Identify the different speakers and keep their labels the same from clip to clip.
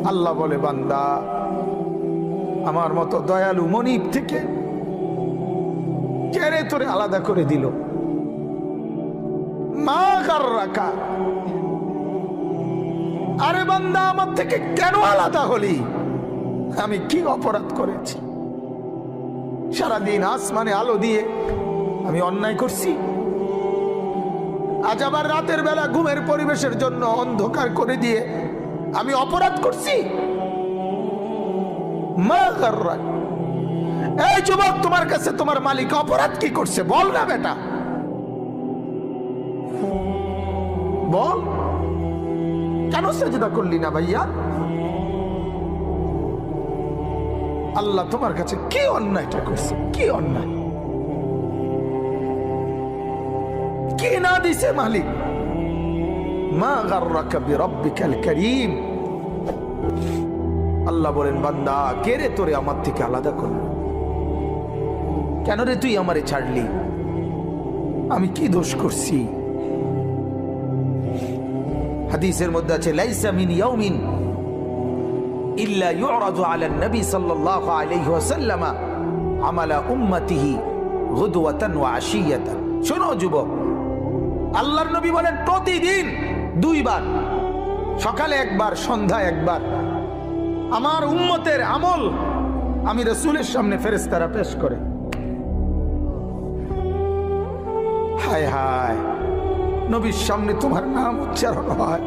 Speaker 1: আল্লাহ বলে, বান্দা আমার মতো দয়ালু মনিব থেকে কেড়ে তোরে আলাদা করে দিল। মা গাররাকা, আরে বান্দা আমার থেকে কেন আলাদা হলি? আমি কি অপরাধ করেছি? সারাদিন আসমানে আলো দিয়ে আমি অন্যায় করছি? আজ আবার রাতের বেলা ঘুমের পরিবেশের জন্য অন্ধকার করে দিয়ে আমি অপরাধ করছি? মা গাররাক, এই যুবক, তোমার কাছে তোমার মালিক অপরাধ কি করছে বল না বেটা, বল। কেন সেজদা করলি না ভাইয়া? আল্লাহ তোমার কাছে কি অন্যায়টা করছে? কি অন্যায়, কি না দিছে মালিক? মা গাররাকা বিরাব্বিকাল কারীম। আল্লাহ বলেন, বান্দা কে রে তোরে আমার থেকে আলাদা করলো? কেন রে তুই আমারে ছাড়লি? আমি কি দোষ করছি? হাদিসের মধ্যে আছে, লাইসা মিন ইয়াউমিন ইল্লা ইউরাদু আলা নবী সাল্লাল্লাহু আলাইহি ওয়াসাল্লাম আমালা উম্মতিহি গুদওয়াতান ওয়া আশিয়াতান। শোনো যুবক, আল্লাহর নবী বলেন প্রতিদিন দুইবার, সকালে একবার, সন্ধ্যায় একবার, আমার উম্মতের আমল আমি রাসূলের সামনে ফেরেশতারা পেশ করে। হায় হায়, নবীর সামনে তোমার নাম উচ্চারণ হয়,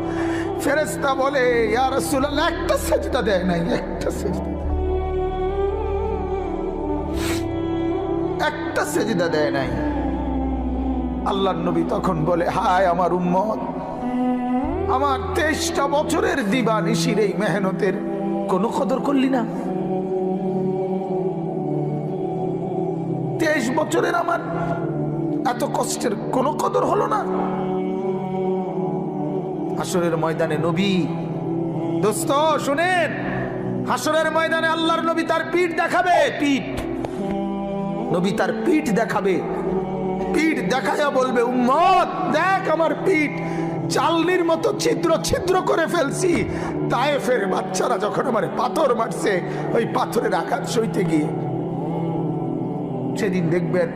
Speaker 1: ফেরেশতা বলে, ইয়া রাসূলুল্লাহ একটা সেজদা দেয় নাই, একটা সেজদা, একটা সেজদা দেয় নাই। আল্লাহর নবী তখন বলে, হায় আমার উম্মত, আমার 23টা বছরের দিবানিশির এই মেহনতের কোনো কদর করলি না? 23 বছরের আমার এত কষ্টের কোনো কদর হলো না? হাসরের ময়দানে নবী, দোস্ত শুনেন, হাসরের ময়দানে আল্লাহর নবী তার পিঠ দেখাবে, পিঠ, নবী তার পিঠ দেখাবে, পিঠ দেখায়া বলবে, উম্মত দেখ আমার পিঠ, চালনির মতো ছিদ্র ছিদ্র করে ফেলছি। তায়েফের বাচ্চারা যখন আমার পাথর মারছে, ওই পাথরের আঘাত সইতে গিয়ে। সেদিন দেখবেন